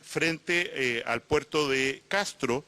frente al puerto de Castro.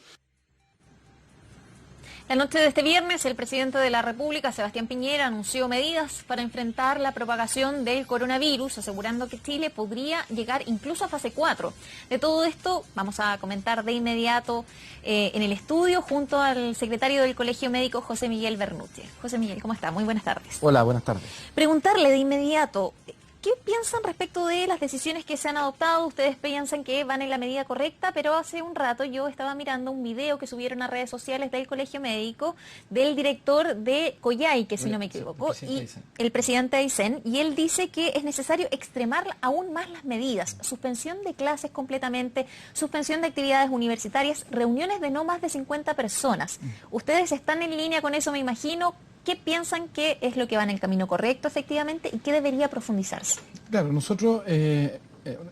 La noche de este viernes, el presidente de la República, Sebastián Piñera, anunció medidas para enfrentar la propagación del coronavirus, asegurando que Chile podría llegar incluso a fase 4. De todo esto vamos a comentar de inmediato en el estudio junto al secretario del Colegio Médico, José Miguel Bernucci. José Miguel, ¿cómo está? Muy buenas tardes. Hola, buenas tardes. Preguntarle de inmediato, ¿qué piensan respecto de las decisiones que se han adoptado? Ustedes piensan que van en la medida correcta, pero hace un rato yo estaba mirando un video que subieron a redes sociales del Colegio Médico del director de Coyhaique, si no me equivoco, y el presidente Aysén, y él dice que es necesario extremar aún más las medidas, suspensión de clases completamente, suspensión de actividades universitarias, reuniones de no más de 50 personas. Ustedes están en línea con eso, me imagino. ¿Qué piensan que es lo que va en el camino correcto, efectivamente, y qué debería profundizarse? Claro, nosotros en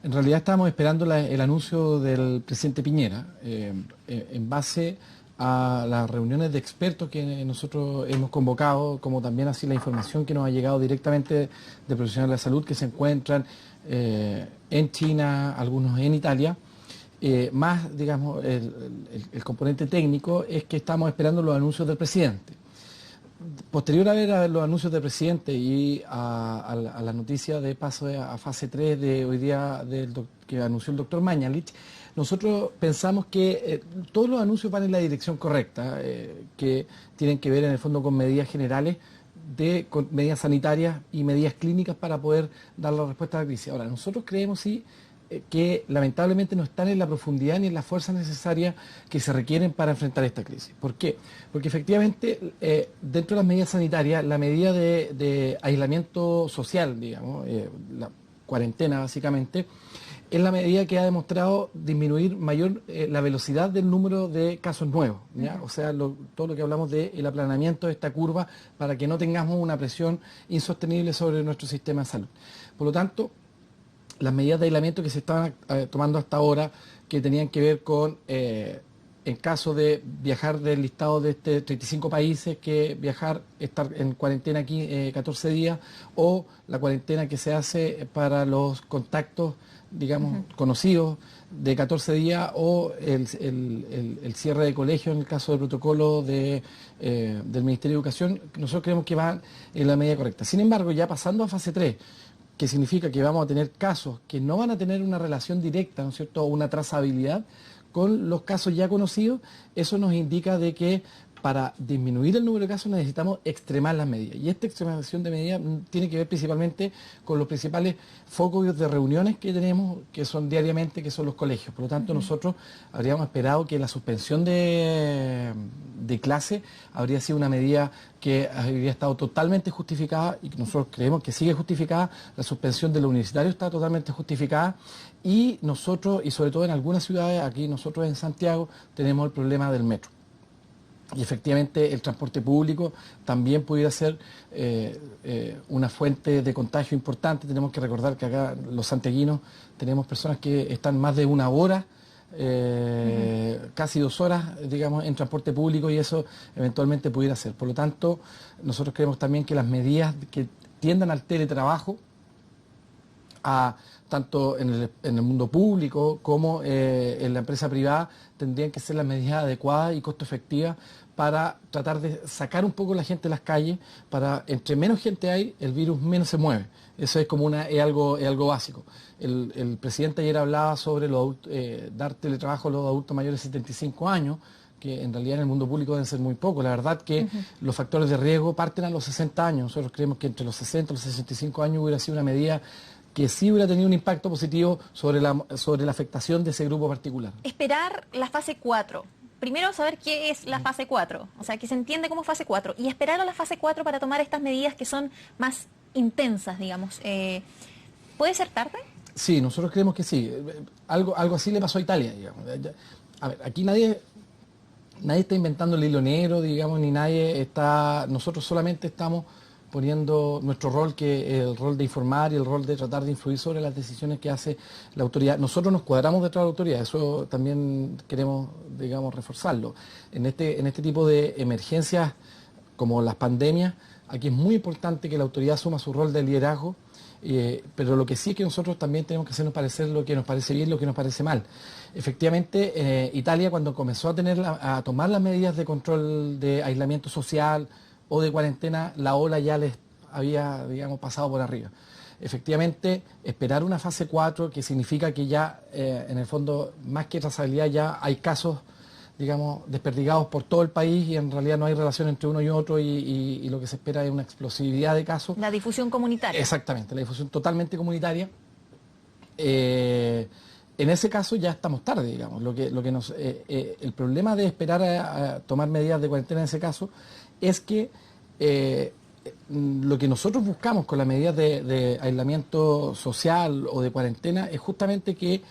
realidad estábamos esperando el anuncio del presidente Piñera en base a las reuniones de expertos que nosotros hemos convocado, como también así la información que nos ha llegado directamente de profesionales de la salud que se encuentran en China, algunos en Italia. Más, digamos, el componente técnico es que estamos esperando los anuncios del presidente. Posterior a ver los anuncios del presidente y a la noticia de paso a fase 3 de hoy día que anunció el doctor Mañalich, nosotros pensamos que todos los anuncios van en la dirección correcta, que tienen que ver en el fondo con medidas generales, con medidas sanitarias y medidas clínicas para poder dar la respuesta a la crisis. Ahora, nosotros creemos sí que lamentablemente no están en la profundidad ni en las fuerzas necesarias que se requieren para enfrentar esta crisis. ¿Por qué? Porque efectivamente dentro de las medidas sanitarias, la medida de aislamiento social, digamos, la cuarentena básicamente, es la medida que ha demostrado disminuir mayor la velocidad del número de casos nuevos, ¿ya? O sea, todo lo que hablamos del aplanamiento de esta curva para que no tengamos una presión insostenible sobre nuestro sistema de salud. Por lo tanto, las medidas de aislamiento que se estaban tomando hasta ahora, que tenían que ver con, en caso de viajar del listado de 35 países, que estar en cuarentena aquí 14 días, o la cuarentena que se hace para los contactos, digamos, conocidos de 14 días, o el cierre de colegio en el caso del protocolo del Ministerio de Educación. Nosotros creemos que van en la medida correcta. Sin embargo, ya pasando a fase 3, que significa que vamos a tener casos que no van a tener una relación directa, ¿no es cierto?, o una trazabilidad con los casos ya conocidos, eso nos indica de que para disminuir el número de casos necesitamos extremar las medidas. Y esta extremación de medidas tiene que ver principalmente con los principales focos de reuniones que tenemos, que son diariamente, que son los colegios. Por lo tanto, nosotros habríamos esperado que la suspensión de clase habría sido una medida que habría estado totalmente justificada, y que nosotros creemos que sigue justificada. La suspensión de lo universitario está totalmente justificada, y nosotros, y sobre todo en algunas ciudades, aquí nosotros en Santiago, tenemos el problema del metro. Y efectivamente el transporte público también pudiera ser una fuente de contagio importante. Tenemos que recordar que acá los santiaguinos tenemos personas que están más de una hora, casi 2 horas, digamos, en transporte público, y eso eventualmente pudiera ser. Por lo tanto, nosotros creemos también que las medidas que tiendan al teletrabajo, tanto en el mundo público como en la empresa privada, tendrían que ser las medidas adecuadas y costo efectivas para tratar de sacar un poco la gente de las calles, para entre menos gente hay, el virus menos se mueve. Eso es como es algo básico. El presidente ayer hablaba sobre dar teletrabajo a los adultos mayores de 75 años, que en realidad en el mundo público deben ser muy pocos. La verdad que los factores de riesgo parten a los 60 años. Nosotros creemos que entre los 60 y los 65 años hubiera sido una medida que sí hubiera tenido un impacto positivo sobre la afectación de ese grupo particular. Esperar la fase 4. Primero saber qué es la fase 4, o sea, que se entiende como fase 4, y esperar a la fase 4 para tomar estas medidas que son más intensas, digamos. ¿Puede ser tarde? Sí, nosotros creemos que sí. Algo así le pasó a Italia, digamos. A ver, aquí nadie está inventando el hilo negro, digamos, ni nosotros solamente estamos poniendo nuestro rol, que es el rol de informar y el rol de tratar de influir sobre las decisiones que hace la autoridad. Nosotros nos cuadramos detrás de la autoridad, eso también queremos, digamos, reforzarlo. En este tipo de emergencias como las pandemias, aquí es muy importante que la autoridad asuma su rol de liderazgo Pero lo que sí es que nosotros también tenemos que hacernos parecer lo que nos parece bien, lo que nos parece mal. Efectivamente, Italia cuando comenzó a tomar las medidas de control de aislamiento social o de cuarentena, la ola ya les había, digamos, pasado por arriba. Efectivamente, esperar una fase 4, que significa que ya, en el fondo, más que trazabilidad, ya hay casos, digamos, desperdigados por todo el país y en realidad no hay relación entre uno y otro y lo que se espera es una explosividad de casos. La difusión comunitaria. Exactamente, la difusión totalmente comunitaria. En ese caso ya estamos tarde, digamos. El problema de esperar a tomar medidas de cuarentena en ese caso es que lo que nosotros buscamos con las medidas de aislamiento social o de cuarentena es justamente que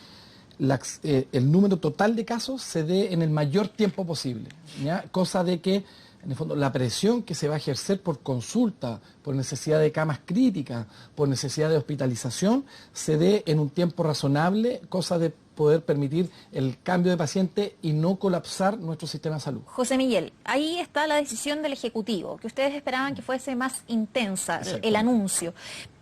el número total de casos se dé en el mayor tiempo posible, ¿ya? Cosa de que, en el fondo, la presión que se va a ejercer por consulta, por necesidad de camas críticas, por necesidad de hospitalización, se dé en un tiempo razonable, cosa de poder permitir el cambio de paciente y no colapsar nuestro sistema de salud. José Miguel, ahí está la decisión del Ejecutivo, que ustedes esperaban que fuese más intensa el anuncio.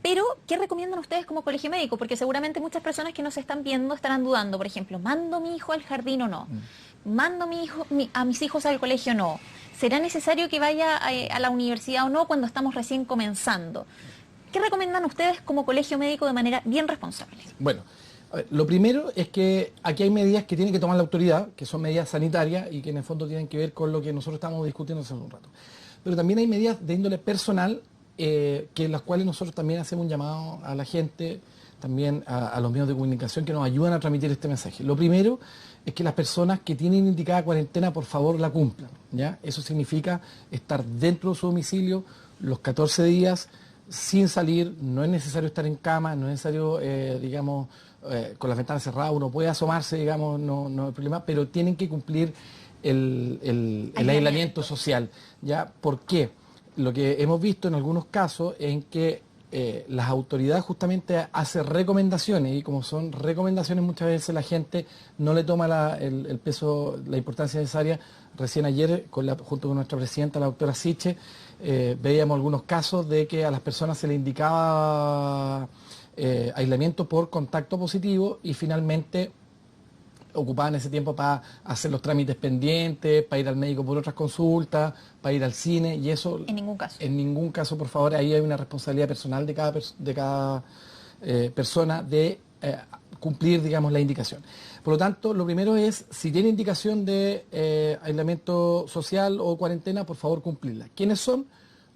Pero, ¿qué recomiendan ustedes como colegio médico? Porque seguramente muchas personas que nos están viendo estarán dudando. Por ejemplo, ¿mando a mi hijo al jardín o no? ¿Mando a mis hijos al colegio o no? ¿Será necesario que vaya a la universidad o no cuando estamos recién comenzando? ¿Qué recomiendan ustedes como colegio médico de manera bien responsable? Bueno, a ver, lo primero es que aquí hay medidas que tiene que tomar la autoridad, que son medidas sanitarias y que en el fondo tienen que ver con lo que nosotros estamos discutiendo hace un rato. Pero también hay medidas de índole personal, que las cuales nosotros también hacemos un llamado a la gente, también a los medios de comunicación que nos ayudan a transmitir este mensaje. Lo primero es que las personas que tienen indicada cuarentena, por favor, la cumplan, ¿ya? Eso significa estar dentro de su domicilio los 14 días sin salir. No es necesario estar en cama, no es necesario, digamos, con las ventanas cerradas, uno puede asomarse, digamos, no hay problema, pero tienen que cumplir el aislamiento social, ¿ya? ¿Por qué? Lo que hemos visto en algunos casos es en que las autoridades justamente hacen recomendaciones y como son recomendaciones muchas veces la gente no le toma el peso, la importancia necesaria. Recién ayer, junto con nuestra presidenta, la doctora Siche, veíamos algunos casos de que a las personas se les indicaba aislamiento por contacto positivo y finalmente ocupaban ese tiempo para hacer los trámites pendientes, para ir al médico por otras consultas, para ir al cine, y eso... En ningún caso. En ningún caso, por favor, ahí hay una responsabilidad personal de cada persona de cumplir, digamos, la indicación. Por lo tanto, lo primero es, si tiene indicación de aislamiento social o cuarentena, por favor, cumplirla. ¿Quiénes son?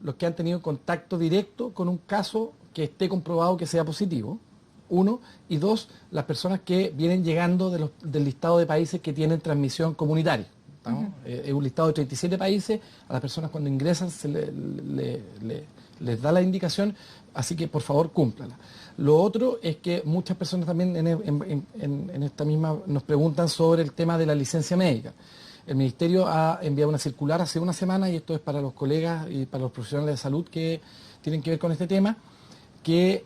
Los que han tenido contacto directo con un caso que esté comprobado que sea positivo. 1, y 2, las personas que vienen llegando del listado de países que tienen transmisión comunitaria. Es un listado de 37 países, a las personas cuando ingresan se les da la indicación, así que por favor cúmplala. Lo otro es que muchas personas también en esta misma nos preguntan sobre el tema de la licencia médica. El Ministerio ha enviado una circular hace una semana, y esto es para los colegas y para los profesionales de salud que tienen que ver con este tema, que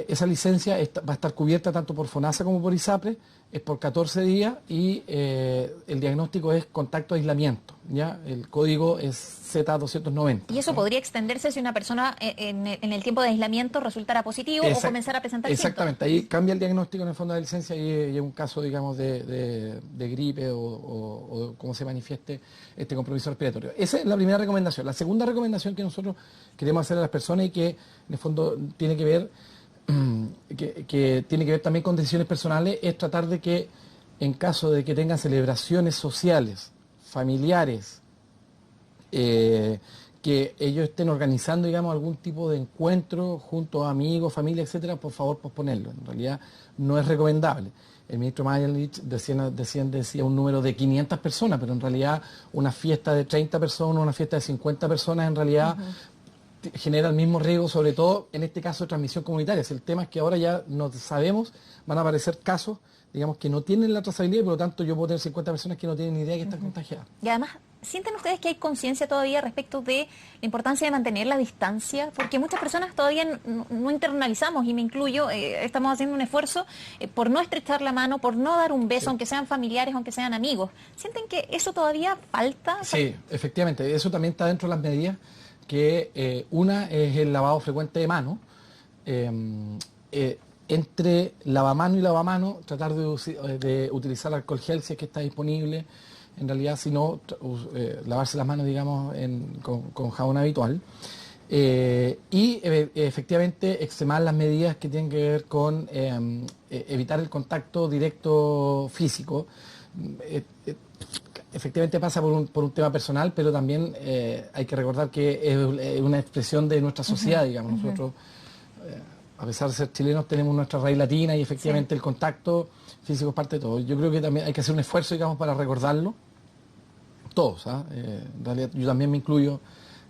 esa licencia va a estar cubierta tanto por FONASA como por ISAPRE, es por 14 días y el diagnóstico es contacto aislamiento, ¿ya? El código es Z290. ¿Y eso podría extenderse si una persona en el tiempo de aislamiento resultara positivo o comenzara a presentar síntomas? Exactamente, ahí cambia el diagnóstico en el fondo de la licencia y es un caso, digamos, de gripe o cómo se manifieste este compromiso respiratorio. Esa es la primera recomendación. La segunda recomendación que nosotros queremos hacer a las personas y que en el fondo tiene que ver que tiene que ver también con decisiones personales, es tratar de que en caso de que tengan celebraciones sociales, familiares, que ellos estén organizando, digamos, algún tipo de encuentro junto a amigos, familia, etcétera, por favor posponerlo. En realidad no es recomendable. El ministro Mañalich decía un número de 500 personas, pero en realidad una fiesta de 30 personas, una fiesta de 50 personas, en realidad genera el mismo riesgo, sobre todo en este caso de transmisión comunitaria. El tema es que ahora ya no sabemos, van a aparecer casos, digamos, que no tienen la trazabilidad y por lo tanto yo puedo tener 50 personas que no tienen ni idea que están contagiadas. Y además, ¿sienten ustedes que hay conciencia todavía respecto de la importancia de mantener la distancia? Porque muchas personas todavía no internalizamos, y me incluyo, estamos haciendo un esfuerzo por no estrechar la mano, por no dar un beso, aunque sean familiares, aunque sean amigos. ¿Sienten que eso todavía falta? Sí, efectivamente, eso también está dentro de las medidas, que una es el lavado frecuente de manos. entre lavamano y lavamano, tratar de utilizar alcohol gel si es que está disponible. En realidad, si no, lavarse las manos, digamos, con jabón habitual. Efectivamente extremar las medidas que tienen que ver con evitar el contacto directo físico. Efectivamente pasa por un tema personal, pero también hay que recordar que es una expresión de nuestra sociedad, digamos. Nosotros, a pesar de ser chilenos, tenemos nuestra raíz latina y efectivamente el contacto físico es parte de todo. Yo creo que también hay que hacer un esfuerzo, digamos, para recordarlo. Todos, en realidad yo también me incluyo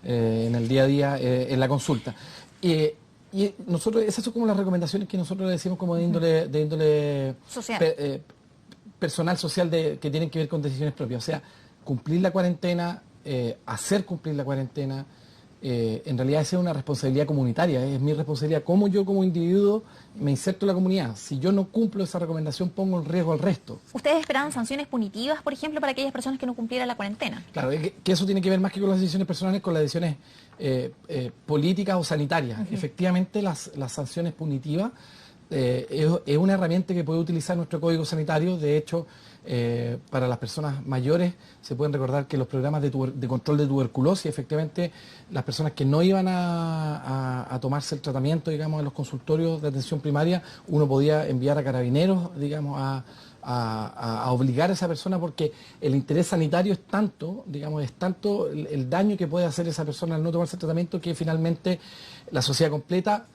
en el día a día, en la consulta. Y nosotros, esas son como las recomendaciones que nosotros le decimos como de índole social. Personal, social, que tienen que ver con decisiones propias. O sea, cumplir la cuarentena, hacer cumplir la cuarentena, en realidad esa es una responsabilidad comunitaria, es mi responsabilidad, cómo yo como individuo me inserto en la comunidad. Si yo no cumplo esa recomendación, pongo en riesgo al resto. ¿Ustedes esperaban sanciones punitivas, por ejemplo, para aquellas personas que no cumplieran la cuarentena? Claro, que eso tiene que ver más que con las decisiones personales, con las decisiones políticas o sanitarias. Efectivamente, las sanciones punitivas es una herramienta que puede utilizar nuestro Código Sanitario. De hecho, para las personas mayores se pueden recordar que los programas de control de tuberculosis, efectivamente, las personas que no iban a tomarse el tratamiento, digamos, en los consultorios de atención primaria, uno podía enviar a carabineros, digamos, a obligar a esa persona, porque el interés sanitario es tanto, digamos, es tanto el daño que puede hacer esa persona al no tomarse el tratamiento, que finalmente la sociedad completa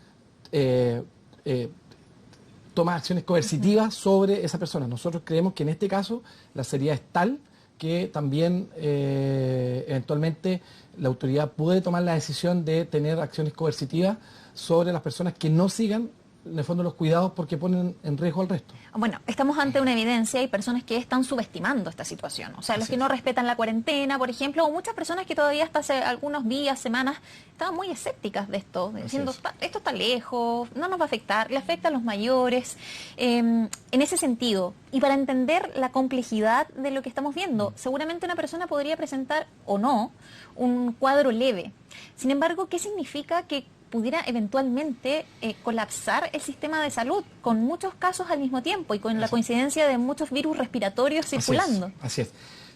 toma acciones coercitivas sobre esa persona. Nosotros creemos que en este caso la seriedad es tal que también eventualmente la autoridad puede tomar la decisión de tener acciones coercitivas sobre las personas que no sigan, en el fondo, los cuidados, porque ponen en riesgo al resto. Bueno, estamos ante una evidencia y personas que están subestimando esta situación. O sea, los que no respetan la cuarentena, por ejemplo, o muchas personas que todavía hasta hace algunos días, semanas, estaban muy escépticas de esto, diciendo, esto está lejos, no nos va a afectar, le afecta a los mayores. En ese sentido, y para entender la complejidad de lo que estamos viendo, seguramente una persona podría presentar o no un cuadro leve. Sin embargo, ¿qué significa que pudiera eventualmente colapsar el sistema de salud con muchos casos al mismo tiempo y con la coincidencia de muchos virus respiratorios circulando? Así es.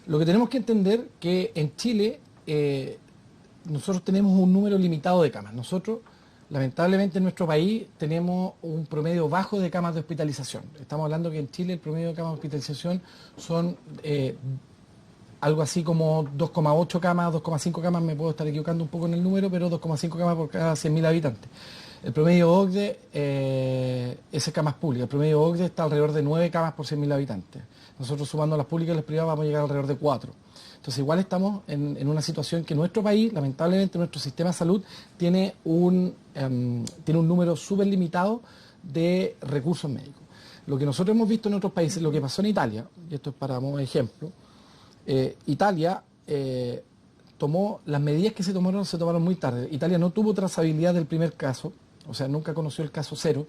Lo que tenemos que entender que en Chile nosotros tenemos un número limitado de camas. Nosotros, lamentablemente, en nuestro país tenemos un promedio bajo de camas de hospitalización. Estamos hablando que en Chile el promedio de camas de hospitalización son algo así como 2,8 camas, 2,5 camas, me puedo estar equivocando un poco en el número, pero 2,5 camas por cada 100.000 habitantes. El promedio OCDE es camas públicas, el promedio OCDE está alrededor de 9 camas por 100.000 habitantes. Nosotros, sumando las públicas y las privadas, vamos a llegar alrededor de 4. Entonces igual estamos en una situación que nuestro país, lamentablemente nuestro sistema de salud, tiene un número súper limitado de recursos médicos. Lo que nosotros hemos visto en otros países, lo que pasó en Italia, y esto es para modo de ejemplo, Italia tomó las medidas que se tomaron muy tarde. Italia no tuvo trazabilidad del primer caso, o sea, nunca conoció el caso cero,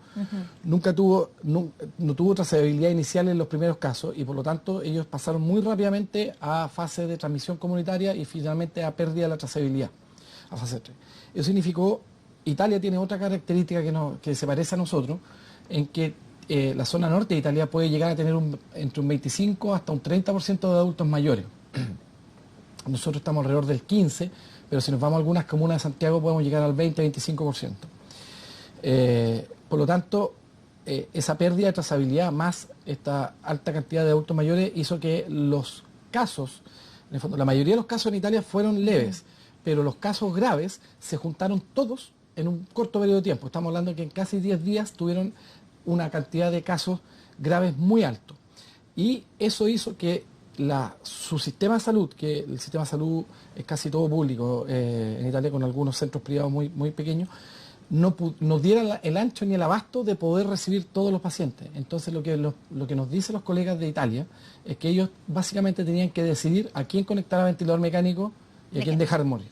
no tuvo trazabilidad inicial en los primeros casos, y por lo tanto ellos pasaron muy rápidamente a fase de transmisión comunitaria y finalmente a pérdida de la trazabilidad, a fase 3. Eso significó, Italia tiene otra característica que se parece a nosotros, en que la zona norte de Italia puede llegar a tener entre un 25 hasta un 30% de adultos mayores. Nosotros estamos alrededor del 15%, pero si nos vamos a algunas comunas de Santiago podemos llegar al 20-25%. Por lo tanto, esa pérdida de trazabilidad más esta alta cantidad de adultos mayores hizo que los casos, en el fondo, la mayoría de los casos en Italia fueron leves, pero los casos graves se juntaron todos en un corto periodo de tiempo. Estamos hablando de que en casi 10 días tuvieron una cantidad de casos graves muy alto. Y eso hizo que su sistema de salud, que el sistema de salud es casi todo público en Italia, con algunos centros privados muy, muy pequeños, no diera el ancho ni el abasto de poder recibir todos los pacientes. Entonces lo que nos dicen los colegas de Italia es que ellos básicamente tenían que decidir a quién conectar a ventilador mecánico y a quién dejar morir.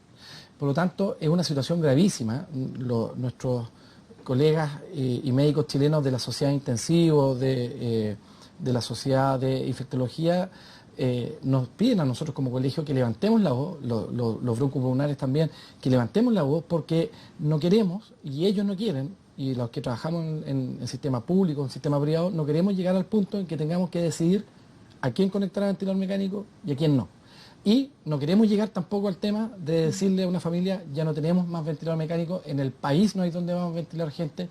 Por lo tanto, es una situación gravísima. Nuestros colegas y médicos chilenos de la sociedad de intensivos, de la sociedad de infectología, nos piden a nosotros como colegio que levantemos la voz, los broncopulmonares también, que levantemos la voz, porque no queremos, y ellos no quieren, y los que trabajamos en sistema público, en sistema privado, no queremos llegar al punto en que tengamos que decidir a quién conectar al ventilador mecánico y a quién no. Y no queremos llegar tampoco al tema de decirle a una familia, ya no tenemos más ventilador mecánico, en el país no hay donde vamos a ventilar gente,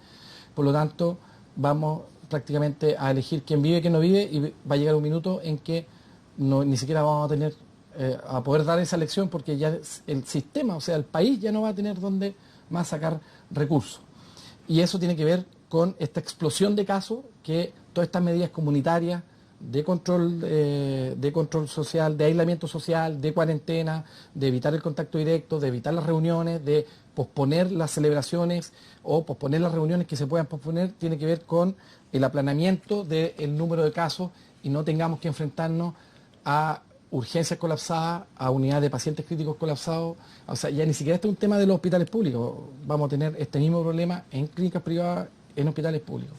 por lo tanto vamos prácticamente a elegir quién vive y quién no vive, y va a llegar un minuto en que ni siquiera vamos a tener, a poder dar esa elección, porque ya el sistema, o sea, el país ya no va a tener donde más sacar recursos. Y eso tiene que ver con esta explosión de casos, que todas estas medidas comunitarias de control social, de aislamiento social, de cuarentena, de evitar el contacto directo, de evitar las reuniones, de posponer las celebraciones o posponer las reuniones que se puedan posponer, tiene que ver con el aplanamiento del número de casos y no tengamos que enfrentarnos a urgencias colapsadas, a unidades de pacientes críticos colapsados. O sea, ya ni siquiera este es un tema de los hospitales públicos, vamos a tener este mismo problema en clínicas privadas, en hospitales públicos.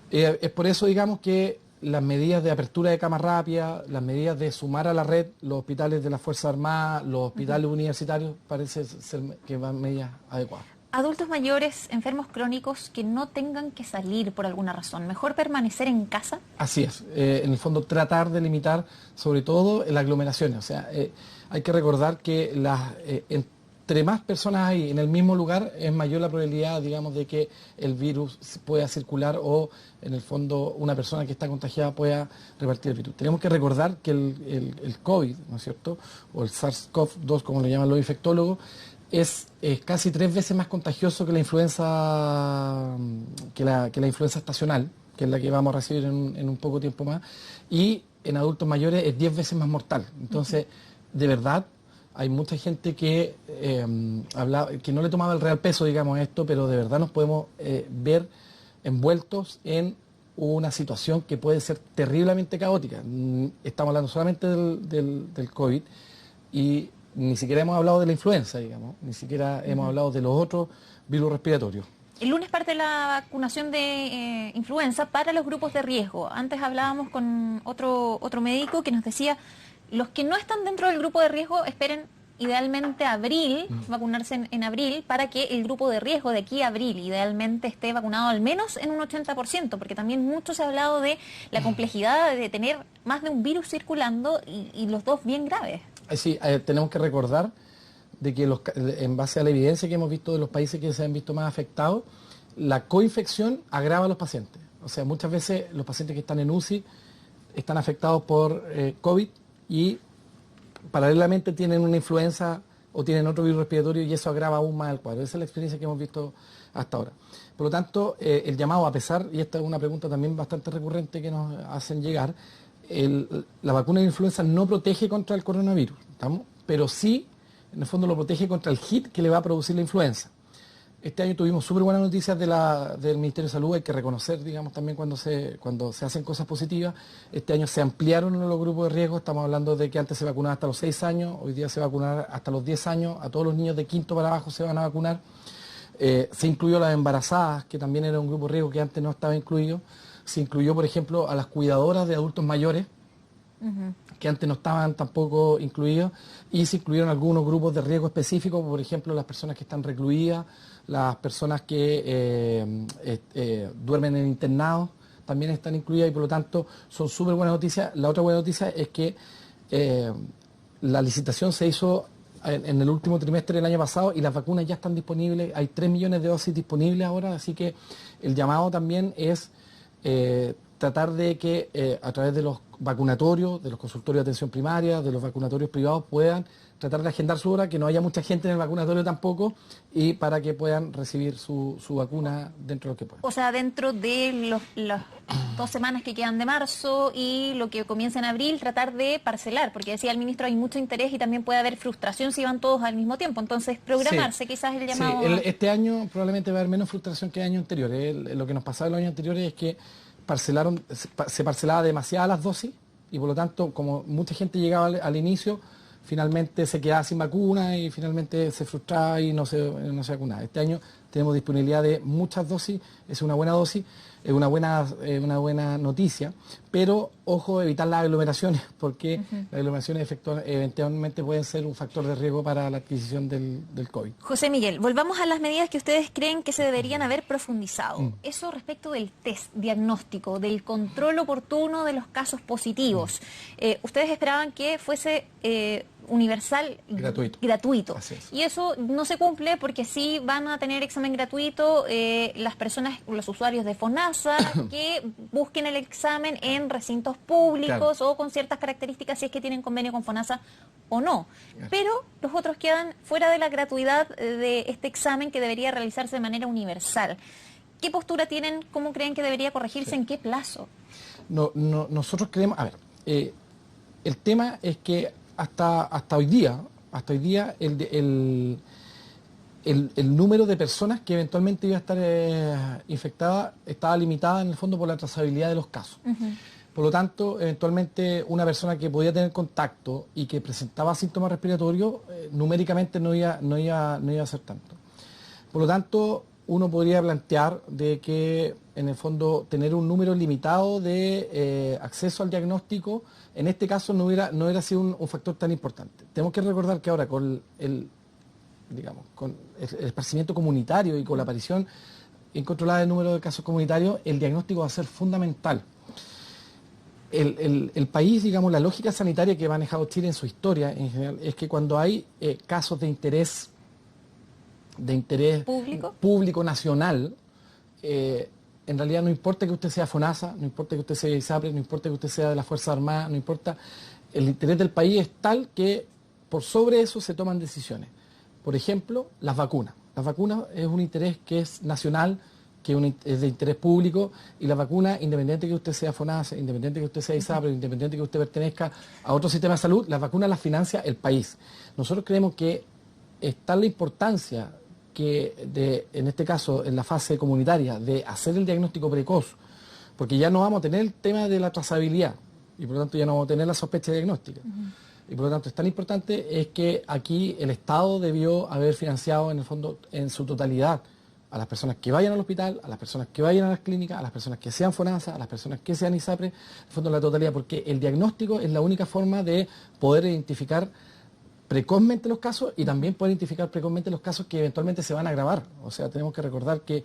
Es por eso, digamos, que las medidas de apertura de camas rápidas, las medidas de sumar a la red los hospitales de las Fuerzas Armadas, los hospitales universitarios, parece ser que van medidas adecuadas. Adultos mayores, enfermos crónicos que no tengan que salir por alguna razón, ¿mejor permanecer en casa? Así es, en el fondo tratar de limitar sobre todo las aglomeraciones. O sea, hay que recordar que entre más personas hay en el mismo lugar, es mayor la probabilidad, digamos, de que el virus pueda circular o, en el fondo, una persona que está contagiada pueda repartir el virus. Tenemos que recordar que el COVID, ¿no es cierto?, o el SARS-CoV-2, como lo llaman los infectólogos, es casi 3 veces más contagioso que la influenza, que la influenza estacional, que es la que vamos a recibir en un poco tiempo más, y en adultos mayores es 10 veces más mortal. Entonces, de verdad, hay mucha gente que que no le tomaba el real peso, digamos, a esto, pero de verdad nos podemos ver envueltos en una situación que puede ser terriblemente caótica. Estamos hablando solamente del COVID y ni siquiera hemos hablado de la influenza, digamos, ni siquiera hemos hablado de los otros virus respiratorios. El lunes parte la vacunación de influenza para los grupos de riesgo. Antes hablábamos con otro médico que nos decía, los que no están dentro del grupo de riesgo esperen idealmente abril, vacunarse en abril, para que el grupo de riesgo de aquí a abril idealmente esté vacunado al menos en un 80%, porque también mucho se ha hablado de la complejidad de tener más de un virus circulando y los dos bien graves. Sí, tenemos que recordar de que en base a la evidencia que hemos visto de los países que se han visto más afectados, la coinfección agrava a los pacientes. O sea, muchas veces los pacientes que están en UCI están afectados por COVID y paralelamente tienen una influenza o tienen otro virus respiratorio y eso agrava aún más el cuadro. Esa es la experiencia que hemos visto hasta ahora. Por lo tanto, el llamado, a pesar, y esta es una pregunta también bastante recurrente que nos hacen llegar, la vacuna de influenza no protege contra el coronavirus, ¿estamos? Pero sí, en el fondo, lo protege contra el hit que le va a producir la influenza. Este año tuvimos súper buenas noticias del Ministerio de Salud, hay que reconocer, digamos, también cuando se hacen cosas positivas. Este año se ampliaron los grupos de riesgo, estamos hablando de que antes se vacunaba hasta los 6 años, hoy día se va a vacunar hasta los 10 años, a todos los niños de quinto para abajo se van a vacunar. Se incluyó a las embarazadas, que también era un grupo de riesgo que antes no estaba incluido. Se incluyó, por ejemplo, a las cuidadoras de adultos mayores, que antes no estaban tampoco incluidos, y se incluyeron algunos grupos de riesgo específicos, por ejemplo, las personas que están recluidas, las personas que duermen en internados, también están incluidas y por lo tanto son súper buenas noticias. La otra buena noticia es que la licitación se hizo en el último trimestre del año pasado y las vacunas ya están disponibles, hay 3 millones de dosis disponibles ahora, así que el llamado también es tratar de que a través de los vacunatorios, de los consultorios de atención primaria, de los vacunatorios privados puedan tratar de agendar su hora, que no haya mucha gente en el vacunatorio tampoco, y para que puedan recibir su vacuna dentro de lo que puedan. O sea, dentro de las 2 semanas que quedan de marzo y lo que comienza en abril, tratar de parcelar, porque decía el ministro, hay mucho interés y también puede haber frustración si van todos al mismo tiempo, entonces programarse, quizás el llamado... Sí, este año probablemente va a haber menos frustración que el año anterior. Lo que nos pasaba en los años anteriores es que se parcelaba demasiadas las dosis y por lo tanto, como mucha gente llegaba al inicio, finalmente se quedaba sin vacuna y finalmente se frustraba y no se vacunaba. Este año tenemos disponibilidad de muchas dosis, es una buena dosis, es una buena noticia, pero ojo, evitar las aglomeraciones, porque las aglomeraciones eventualmente pueden ser un factor de riesgo para la adquisición del COVID. José Miguel, volvamos a las medidas que ustedes creen que se deberían haber profundizado. Eso respecto del test diagnóstico, del control oportuno de los casos positivos. Ustedes esperaban que fuese universal, gratuito. Así es. Y eso no se cumple porque sí van a tener examen gratuito las personas, los usuarios de FONASA que busquen el examen en recintos públicos o con ciertas características si es que tienen convenio con FONASA o no. Pero los otros quedan fuera de la gratuidad de este examen que debería realizarse de manera universal. ¿Qué postura tienen? ¿Cómo creen que debería corregirse? ¿En qué plazo? Nosotros creemos, a ver, el tema es que hasta hoy día el número de personas que eventualmente iba a estar infectada estaba limitada en el fondo por la trazabilidad de los casos. Por lo tanto, eventualmente una persona que podía tener contacto y que presentaba síntomas respiratorios, numéricamente no iba a ser tanto. Por lo tanto, uno podría plantear de que en el fondo tener un número limitado de acceso al diagnóstico, en este caso no hubiera sido un factor tan importante. Tenemos que recordar que ahora con el esparcimiento comunitario y con la aparición incontrolada del número de casos comunitarios, el diagnóstico va a ser fundamental. El país, digamos, la lógica sanitaria que ha manejado Chile en su historia en general es que cuando hay casos de interés público nacional, en realidad no importa que usted sea FONASA, no importa que usted sea ISAPRE, no importa que usted sea de las Fuerzas Armadas, no importa, el interés del país es tal que por sobre eso se toman decisiones. Por ejemplo, las vacunas. Las vacunas es un interés que es nacional, que es de interés público, y la vacuna, independiente que usted sea FONASA, independiente que usted sea ISAPRE, independiente que usted pertenezca a otro sistema de salud, las vacunas las financia el país. Nosotros creemos que está la importancia que en este caso, en la fase comunitaria, de hacer el diagnóstico precoz, porque ya no vamos a tener el tema de la trazabilidad, y por lo tanto ya no vamos a tener la sospecha diagnóstica. Y por lo tanto es tan importante es que aquí el Estado debió haber financiado en el fondo en su totalidad a las personas que vayan al hospital, a las personas que vayan a las clínicas, a las personas que sean FONASA, a las personas que sean ISAPRE, en el fondo la totalidad, porque el diagnóstico es la única forma de poder identificar precozmente los casos y también poder identificar precozmente los casos que eventualmente se van a agravar. O sea, tenemos que recordar que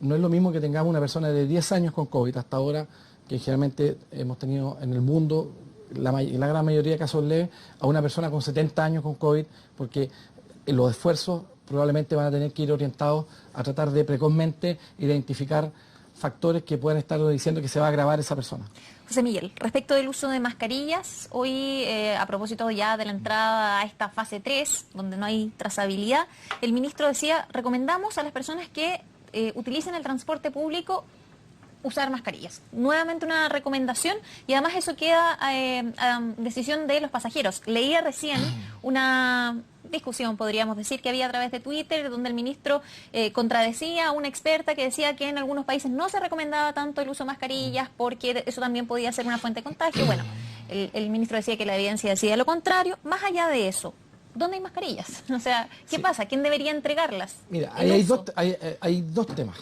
no es lo mismo que tengamos una persona de 10 años con COVID hasta ahora, que generalmente hemos tenido en el mundo la gran mayoría de casos leves, a una persona con 70 años con COVID, porque los esfuerzos probablemente van a tener que ir orientados a tratar de precozmente identificar factores que puedan estar diciendo que se va a agravar esa persona. José Miguel, respecto del uso de mascarillas, hoy a propósito ya de la entrada a esta fase 3, donde no hay trazabilidad, el ministro decía, recomendamos a las personas que utilicen el transporte público usar mascarillas. Nuevamente una recomendación y además eso queda a decisión de los pasajeros. Leía recién una discusión, podríamos decir, que había a través de Twitter, donde el ministro contradecía a una experta que decía que en algunos países no se recomendaba tanto el uso de mascarillas porque eso también podía ser una fuente de contagio. Bueno, el ministro decía que la evidencia decía lo contrario. Más allá de eso, ¿dónde hay mascarillas? O sea, ¿qué pasa? ¿Quién debería entregarlas? Mira, hay dos temas.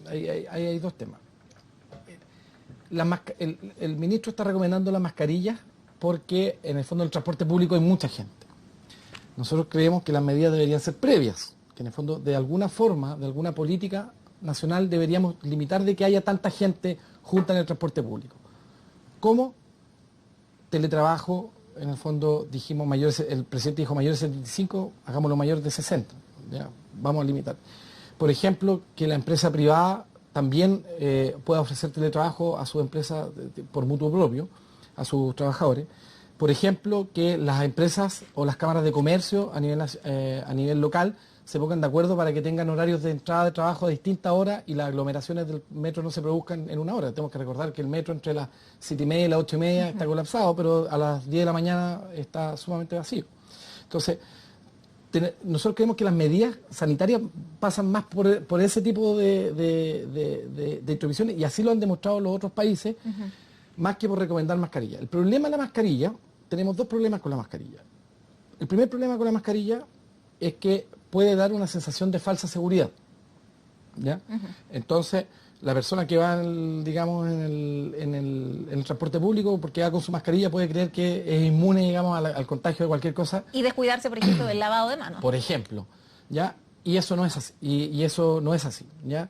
Hay dos temas. El ministro está recomendando las mascarillas porque en el fondo del transporte público hay mucha gente. Nosotros creemos que las medidas deberían ser previas, que en el fondo de alguna forma, de alguna política nacional deberíamos limitar de que haya tanta gente junta en el transporte público. ¿Cómo? Teletrabajo, en el fondo dijimos mayores, el presidente dijo mayores de 75, hagámoslo mayores de 60, ¿ya? Vamos a limitar. Por ejemplo, que la empresa privada también pueda ofrecer teletrabajo a su empresa por mutuo propio, a sus trabajadores. Por ejemplo, que las empresas o las cámaras de comercio a nivel local se pongan de acuerdo para que tengan horarios de entrada de trabajo a distintas horas y las aglomeraciones del metro no se produzcan en una hora. Tenemos que recordar que el metro entre las 7:30 y las 8:30 está colapsado, pero a las 10 de la mañana está sumamente vacío. Entonces, nosotros creemos que las medidas sanitarias pasan más por ese tipo de intromisiones y así lo han demostrado los otros países, más que por recomendar mascarilla. El problema de la mascarilla, tenemos dos problemas con la mascarilla. El primer problema con la mascarilla es que puede dar una sensación de falsa seguridad. ¿ya? Entonces, la persona que va, digamos, en el transporte público, porque va con su mascarilla, puede creer que es inmune, digamos, al contagio de cualquier cosa. Y descuidarse, por ejemplo, del lavado de manos. Por ejemplo, ¿ya? Y eso no es así, y eso no es así, ¿ya?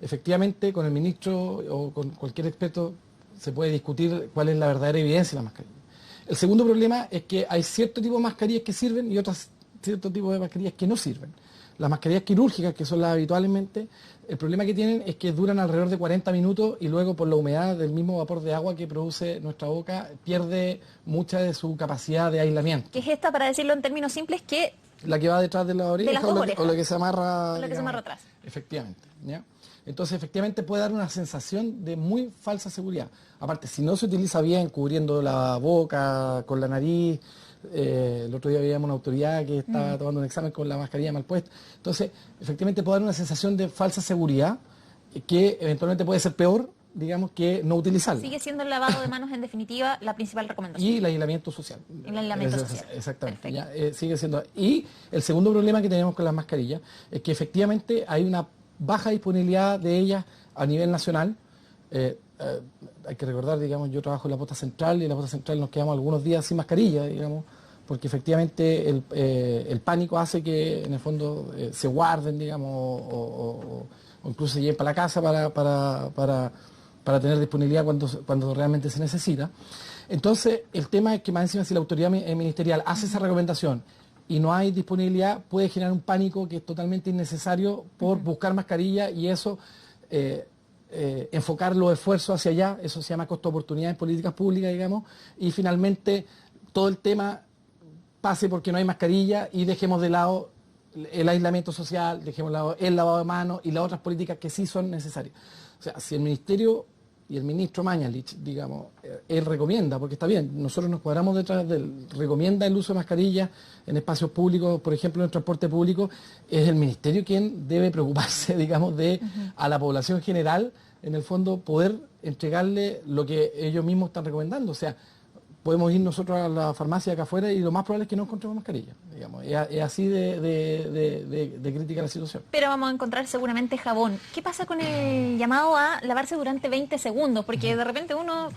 Efectivamente, con el ministro o con cualquier experto se puede discutir cuál es la verdadera evidencia de la mascarilla. El segundo problema es que hay cierto tipo de mascarillas que sirven y otros cierto tipo de mascarillas que no sirven. Las mascarillas quirúrgicas, que son las habitualmente, el problema que tienen es que duran alrededor de 40 minutos y luego por la humedad del mismo vapor de agua que produce nuestra boca pierde mucha de su capacidad de aislamiento. Que es esta, para decirlo en términos simples, que... La que va detrás de la oreja las dos orejas. O la que se amarra... O la que se amarra atrás. Efectivamente, ¿ya? Entonces, efectivamente puede dar una sensación de muy falsa seguridad. Aparte, si no se utiliza bien, cubriendo la boca, con la nariz, el otro día veíamos una autoridad que estaba tomando un examen con la mascarilla mal puesta. Entonces, efectivamente puede dar una sensación de falsa seguridad que eventualmente puede ser peor, digamos, que no utilizarla. Sigue siendo el lavado de manos, en definitiva, la principal recomendación. Y el aislamiento social. El aislamiento social. Exactamente. Ya, sigue siendo. Y el segundo problema que tenemos con las mascarillas es que efectivamente hay una baja disponibilidad de ellas a nivel nacional. Hay que recordar, digamos, yo trabajo en la Posta Central y en la Posta Central nos quedamos algunos días sin mascarilla, digamos, porque efectivamente el pánico hace que en el fondo se guarden, digamos, o incluso se lleven para la casa para tener disponibilidad cuando realmente se necesita. Entonces, el tema es que más encima si la autoridad ministerial hace esa recomendación y no hay disponibilidad, puede generar un pánico que es totalmente innecesario por buscar mascarilla y eso, enfocar los esfuerzos hacia allá, eso se llama costo-oportunidad en políticas públicas, digamos, y finalmente todo el tema pase porque no hay mascarilla y dejemos de lado el aislamiento social, dejemos de lado el lavado de manos y las otras políticas que sí son necesarias. O sea, si el Ministerio y el ministro Mañalich, digamos, él recomienda, porque está bien, nosotros nos cuadramos detrás de él, recomienda el uso de mascarillas en espacios públicos, por ejemplo, en el transporte público, es el Ministerio quien debe preocuparse, digamos, de a la población general, en el fondo, poder entregarle lo que ellos mismos están recomendando. O sea, podemos ir nosotros a la farmacia acá afuera y lo más probable es que no encontremos mascarilla. Digamos. Es así de crítica la situación. Pero vamos a encontrar seguramente jabón. ¿Qué pasa con el llamado a lavarse durante 20 segundos? Porque de repente uno,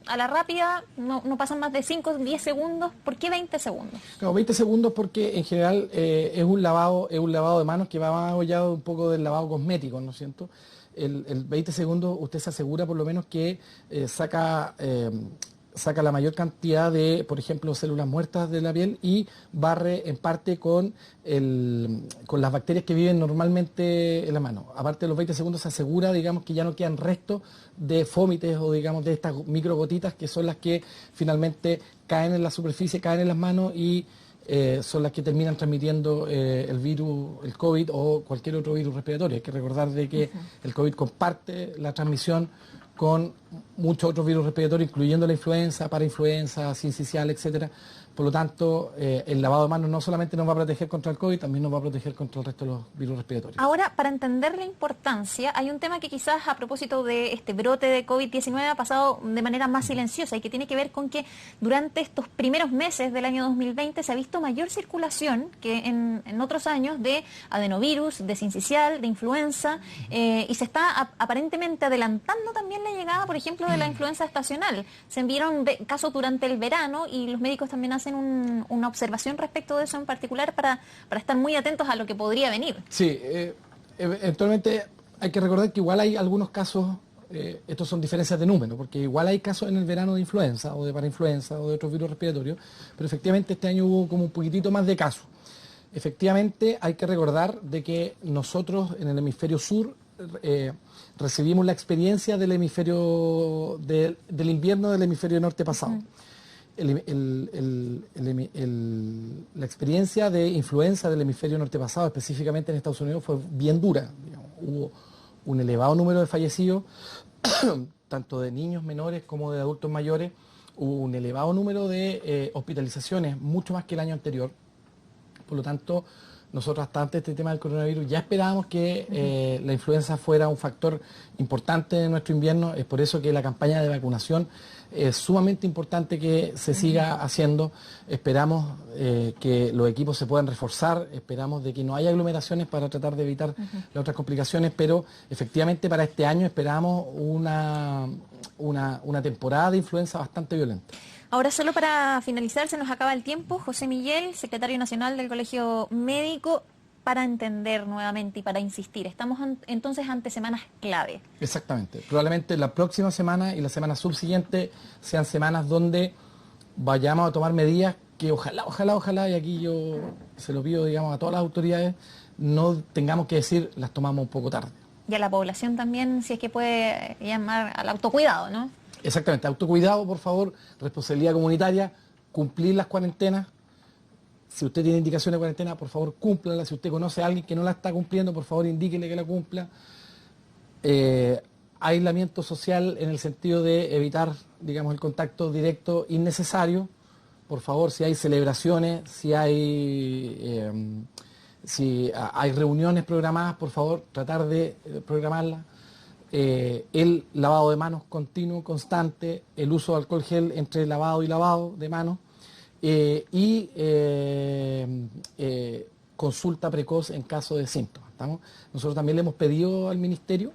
a la rápida, no pasan más de 5 10 segundos. ¿Por qué 20 segundos? Claro, 20 segundos porque en general es un lavado de manos que va más allá un poco del lavado cosmético, ¿no es cierto? El 20 segundos usted se asegura por lo menos que saca la mayor cantidad de, por ejemplo, células muertas de la piel y barre en parte con las bacterias que viven normalmente en la mano. Aparte de los 20 segundos se asegura, digamos, que ya no quedan restos de fómites o, digamos, de estas microgotitas que son las que finalmente caen en la superficie, caen en las manos y son las que terminan transmitiendo el virus, el COVID o cualquier otro virus respiratorio. Hay que recordar de que el COVID comparte la transmisión con muchos otros virus respiratorios, incluyendo la influenza, parainfluenza, sincicial, etcétera. Por lo tanto, el lavado de manos no solamente nos va a proteger contra el COVID, también nos va a proteger contra el resto de los virus respiratorios. Ahora, para entender la importancia, hay un tema que quizás a propósito de este brote de COVID-19 ha pasado de manera más silenciosa y que tiene que ver con que durante estos primeros meses del año 2020 se ha visto mayor circulación que en otros años de adenovirus, de sincicial, de influenza, y se está aparentemente adelantando también la llegada, por ejemplo, de la influenza estacional. Se enviaron casos durante el verano y los médicos también hacen una observación respecto de eso en particular para estar muy atentos a lo que podría venir. Sí, eventualmente hay que recordar que igual hay algunos casos, estos son diferencias de número, porque igual hay casos en el verano de influenza o de parainfluenza o de otros virus respiratorios, pero efectivamente este año hubo como un poquitito más de casos. Efectivamente hay que recordar de que nosotros en el hemisferio sur recibimos la experiencia del hemisferio del invierno del hemisferio norte pasado. La experiencia de influenza del hemisferio norte pasado, específicamente en Estados Unidos, fue bien dura. Digamos. Hubo un elevado número de fallecidos, tanto de niños menores como de adultos mayores. Hubo un elevado número de hospitalizaciones, mucho más que el año anterior. Por lo tanto, nosotros hasta antes de este tema del coronavirus ya esperábamos que la influenza fuera un factor importante en nuestro invierno. Es por eso que la campaña de vacunación es sumamente importante que se siga haciendo. Esperamos que los equipos se puedan reforzar, esperamos de que no haya aglomeraciones para tratar de evitar las otras complicaciones, pero efectivamente para este año esperamos una temporada de influenza bastante violenta. Ahora, solo para finalizar, se nos acaba el tiempo. José Miguel, secretario nacional del Colegio Médico, para entender nuevamente y para insistir, estamos entonces ante semanas clave. Exactamente. Probablemente la próxima semana y la semana subsiguiente sean semanas donde vayamos a tomar medidas que ojalá, y aquí yo se lo pido, digamos, a todas las autoridades, no tengamos que decir las tomamos un poco tarde. Y a la población también, si es que puede llamar al autocuidado, ¿no? Exactamente, autocuidado, por favor, responsabilidad comunitaria, cumplir las cuarentenas. Si usted tiene indicación de cuarentena, por favor, cúmplala. Si usted conoce a alguien que no la está cumpliendo, por favor, indíquele que la cumpla. Aislamiento social en el sentido de evitar, digamos, el contacto directo innecesario. Por favor, si hay celebraciones, si hay reuniones programadas, por favor, tratar de programarlas. El lavado de manos continuo, constante, el uso de alcohol gel entre lavado y lavado de manos y consulta precoz en caso de síntomas. Nosotros también le hemos pedido al Ministerio,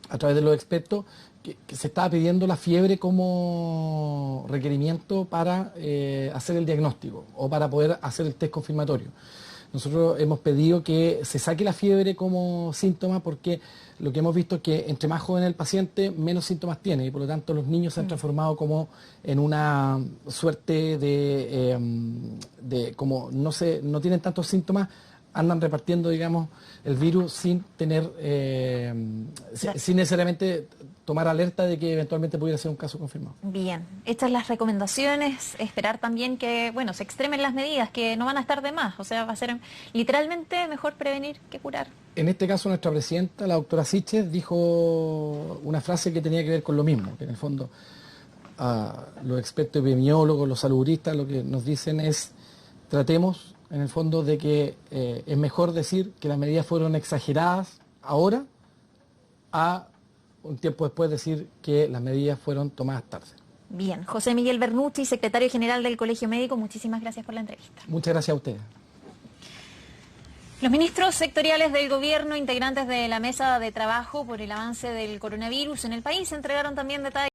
a través de los expertos, que se estaba pidiendo la fiebre como requerimiento para hacer el diagnóstico o para poder hacer el test confirmatorio. Nosotros hemos pedido que se saque la fiebre como síntoma porque lo que hemos visto es que entre más joven el paciente, menos síntomas tiene y por lo tanto los niños se han transformado como en una suerte de como no tienen tantos síntomas, andan repartiendo, digamos, el virus sin tener, sin necesariamente tomar alerta de que eventualmente pudiera ser un caso confirmado. Bien, estas las recomendaciones, esperar también que, bueno, se extremen las medidas, que no van a estar de más, o sea, va a ser literalmente mejor prevenir que curar. En este caso nuestra presidenta, la doctora Siches, dijo una frase que tenía que ver con lo mismo, que en el fondo los expertos epidemiólogos, los salubristas, lo que nos dicen es, tratemos en el fondo de que es mejor decir que las medidas fueron exageradas ahora a un tiempo después decir que las medidas fueron tomadas tarde. Bien, José Miguel Bernucci, secretario general del Colegio Médico, muchísimas gracias por la entrevista. Muchas gracias a ustedes. Los ministros sectoriales del gobierno, integrantes de la mesa de trabajo por el avance del coronavirus en el país, entregaron también detalles